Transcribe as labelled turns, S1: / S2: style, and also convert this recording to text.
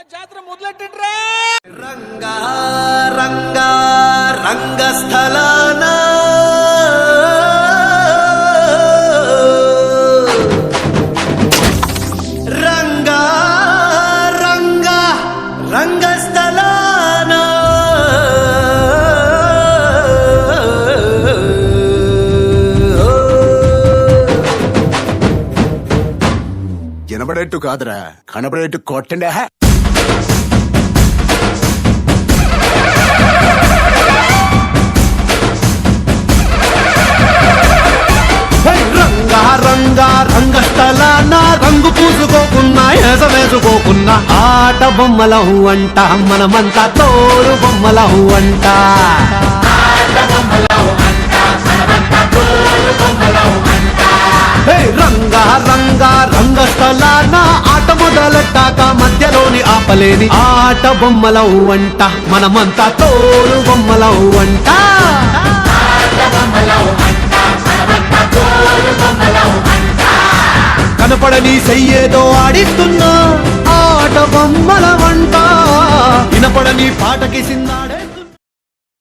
S1: జాతర మొదలెట్టిండ్రా.
S2: రంగా రంగా రంగస్థలాన రంగా రంగా రంగస్థలాన
S3: వినబడేట్టు కాదురా, కనబడేట్టు కొట్టండి.
S2: రంగా రంగా రంగస్థలాన రంగు పూసుకోకున్నా ఎస వేసుకోకున్నా ఆట బొమ్మలహు అంట మనమంతా తోలు బొమ్మలహు అంట. రంగా రంగా రంగస్థలాన ఆట మొదలెట్టాక మధ్యలోని ఆపలేని ఆట బొమ్మలహు అంట మనమంతా తోలు బొమ్మలహు అంట. కనపడని చెయ్యేదో ఆడిస్తున్నా ఆట బొమ్మల వంట వినపడని పాటకి సిందా